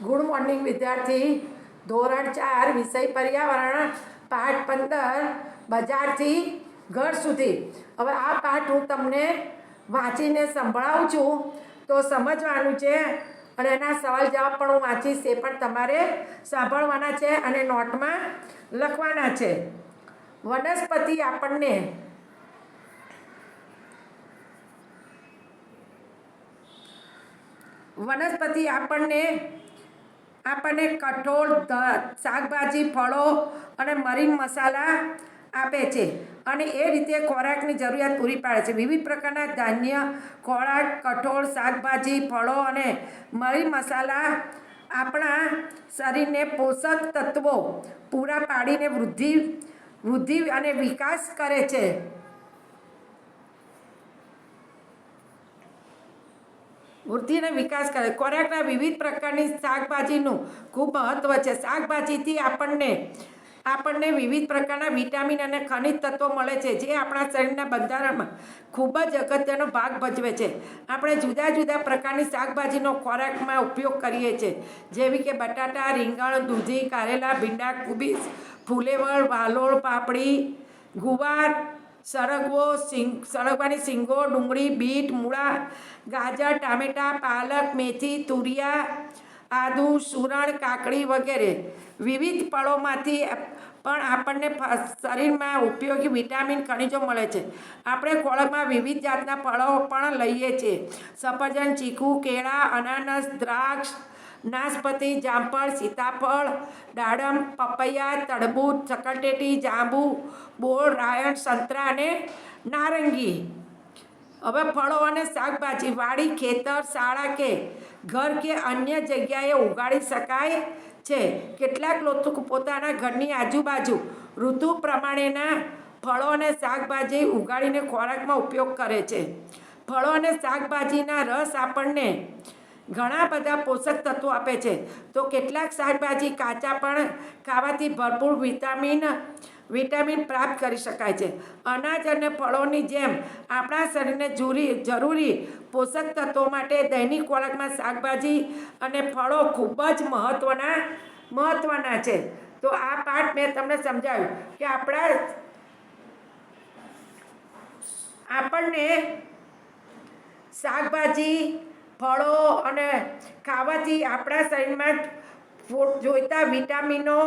Good morning વિદ્યાર્થી. ધોરણ 4 વિષય પર્યાવરણ, પાઠ 15 બજારથી ઘર સુધી. હવે આ પાઠ હું તમને વાંચીને સંભળાવું છું, તો સમજવાનું છે અને એના સવાલ જવાબ પણ હું વાંચીશ, એ પણ તમારે સાંભળવાના છે અને નોટમાં લખવાના છે. વનસ્પતિ આપણને કઠોળ, શાકભાજી, ફળો અને મરીન મસાલા આપે છે અને એ રીતે ખોરાકની જરૂરિયાત પૂરી પાડે છે. વિવિધ પ્રકારના ધાન્ય, ખોરાક, કઠોળ, શાકભાજી, ફળો અને મરીન મસાલા આપણા શરીરને પોષક તત્વો પૂરા પાડીને વૃદ્ધિ અને વિકાસ કરે છે. ખોરાકના વિવિધ પ્રકારની શાકભાજીનું ખૂબ મહત્વ છે. શાકભાજીથી આપણને વિવિધ પ્રકારના વિટામિન અને ખનિજ તત્વો મળે છે, જે આપણા શરીરના બંધારણમાં ખૂબ જ અગત્યનો ભાગ ભજવે છે. આપણે જુદા જુદા પ્રકારની શાકભાજીનો ખોરાકમાં ઉપયોગ કરીએ છીએ, જેવી કે બટાટા, રીંગણ, દૂધી, કારેલા, ભીંડા, કોબીજ, ફુલેવર, વાલોળ, પાપડી, ગુવાર, સરગવાની શીંગો, ડુંગળી, બીટ, મૂળા, ગાજર, ટામેટાં, પાલક, મેથી, તુરિયા, આદુ, સુરણ, કાકડી વગેરે. વિવિધ ફળોમાંથી પણ આપણને શરીરમાં ઉપયોગી વિટામિન, ખનિજો મળે છે. આપણે ખોરાકમાં વિવિધ જાતના ફળો પણ લઈએ છીએ. સફરજન, ચીકુ, કેળા, અનાનસ, દ્રાક્ષ, નાશપતી, જામફળ, સીતાફળ, દાડમ, પપૈયા, તરબૂચ, શક્કરટેટી, જાંબુ, બોર, રાયણ, સંતરા અને નારંગી. હવે ફળો અને શાકભાજી વાડી, ખેતર, શાળા કે ઘર કે અન્ય જગ્યાએ ઉગાડી શકાય છે. કેટલાક લોકો પોતાના ઘરની આજુબાજુ ઋતુ પ્રમાણેના ફળો અને શાકભાજી ઉગાડીને ખોરાકમાં ઉપયોગ કરે છે. ફળો અને શાકભાજીના રસ આપણને ઘણા બધા પોષક તત્વો આપે છે, તો કેટલાક શાકભાજી કાચા પણ ખાવાથી ભરપૂર વિટામિન પ્રાપ્ત કરી શકાય છે. અનાજ અને ફળોની જેમ આપણા શરીરને જરૂરી પોષક તત્વો માટે દૈનિક ખોરાકમાં શાકભાજી અને ફળો ખૂબ જ મહત્વના છે. તો આ પાઠ મેં તમને સમજાવ્યું કે આપણને શાકભાજી, ફળો અને ખાવાથી આપણા શરીરમાં જોઈતા વિટામિનો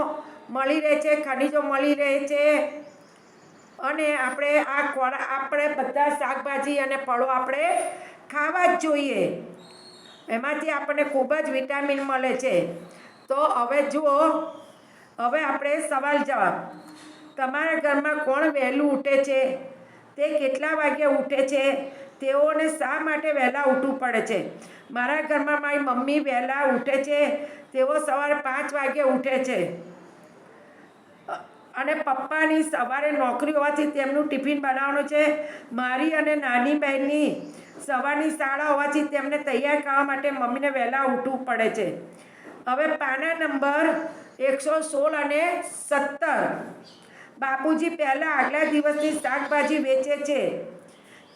મળી રહે છે, ખનિજો મળી રહે છે અને આપણે બધા શાકભાજી અને ફળો આપણે ખાવા જ જોઈએ. એમાંથી આપણને ખૂબ જ વિટામિન મળે છે. તો હવે જુઓ, હવે આપણે સવાલ જવાબ. તમારા ઘરમાં કોણ વહેલું ઉઠે છે? તે કેટલા વાગે ઉઠે છે? તેઓને શા માટે વહેલા ઉઠવું પડે છે? મારા ઘરમાં મારી મમ્મી વહેલા ઉઠે છે. તેઓ સવારે 5 વાગે ઉઠે છે અને પપ્પાની સવારે નોકરી હોવાથી તેમનું ટિફિન બનાવવાનું છે. મારી અને નાની બહેનની સવારની શાળા હોવાથી તેમને તૈયાર કરવા માટે મમ્મીને વહેલા ઉઠવું પડે છે. હવે પાના નંબર 116 અને 17. બાપુજી પહેલાં આગલા દિવસની શાકભાજી વેચે છે.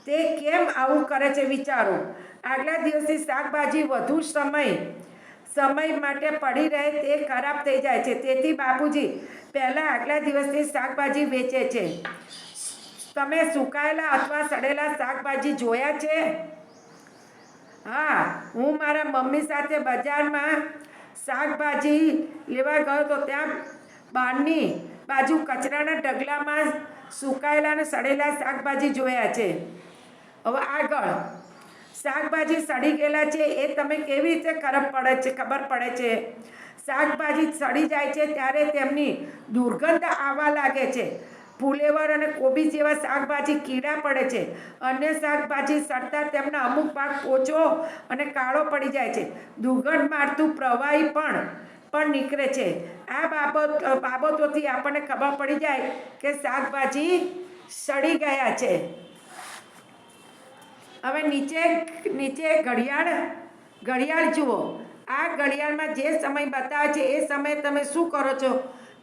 તે કેમ આવું કરે છે વિચારો. આગલા દિવસની શાકભાજી વધુ સમય માટે પડી રહે તે ખરાબ થઈ જાય છે, તેથી બાપુજી પહેલાં આગલા દિવસની શાકભાજી વેચે છે. તમે સુકાયેલા અથવા સડેલા શાકભાજી જોયા છે? હા, હું મારા મમ્મી સાથે બજારમાં શાકભાજી લેવા ગયો તો ત્યાં બહારની બાજુ કચરાના ઢગલામાં સુકાયેલા અને સડેલા શાકભાજી જોયા છે. હવે આગળ, શાકભાજી સડી ગયેલા છે એ તમે કેવી રીતે ખબર પડે છે? શાકભાજી સડી જાય છે ત્યારે તેમની દુર્ગંધ આવવા લાગે છે. ફુલેવર અને કોબીજ જેવા શાકભાજી કીડા પડે છે. અન્ય શાકભાજી સડતા તેમના અમુક ભાગ પોચો અને કાળો પડી જાય છે. દુર્ગંધ મારતું પ્રવાહી પણ નીકળે છે. આ બાબતોથી આપણને ખબર પડી જાય કે શાકભાજી સડી ગયા છે. હવે નીચે ઘડિયાળ જુઓ. આ ઘડિયાળમાં જે સમય બતાવે છે એ સમયે તમે શું કરો છો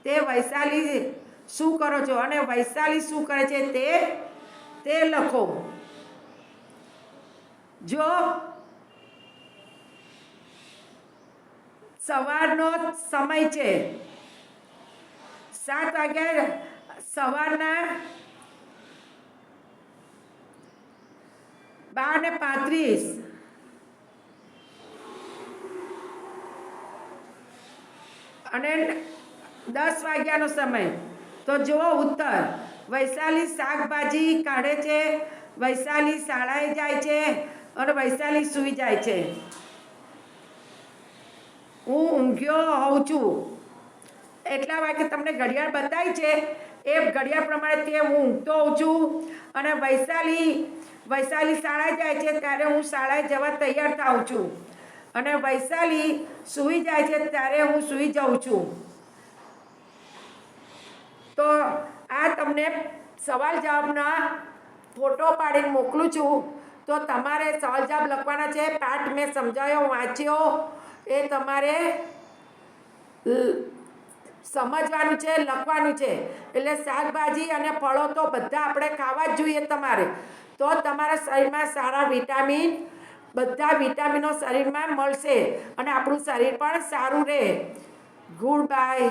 તે વૈશાલી શું કરો છો અને વૈશાલી શું કરે છે તે લખો. જો સવારનો સમય છે. 7 વાગ્યા સવારના 12:35 અને 10 વાગ્યાનો સમય. તો જુઓ ઉત્તર. વૈશાલી શાકભાજી કાઢે છે, વૈશાલી શાળાએ જાય છે અને વૈશાલી સૂઈ જાય છે. હું ઊંઘ્યો હોઉં છું. એટલા વાગે તમને ઘડિયાળ બતાવી છે એ ઘડિયાળ પ્રમાણે તે હું ઊંઘતો હોઉં છું. અને વૈશાલી શાળાએ જાય છે ત્યારે હું શાળાએ જવા તૈયાર થાઉં છું. અને વૈશાલી સૂઈ જાય છે ત્યારે હું સૂઈ જાઉં છું. તો આ તમને સવાલ જવાબના ફોટો પાડીને મોકલું છું. તો તમારે સવાલ જવાબ લખવાના છે. પાઠ મેં સમજાયો, વાંચ્યો એ તમારે સમજવાનું છે, લખવાનું છે. એટલે શાકભાજી અને ફળો તો બધા આપણે ખાવા જ જોઈએ તમારે. તો તમારા શરીરમાં સારા વિટામિન, બધા વિટામિનો શરીરમાં મળશે અને આપણું શરીર પણ સારું રહે. Good bye.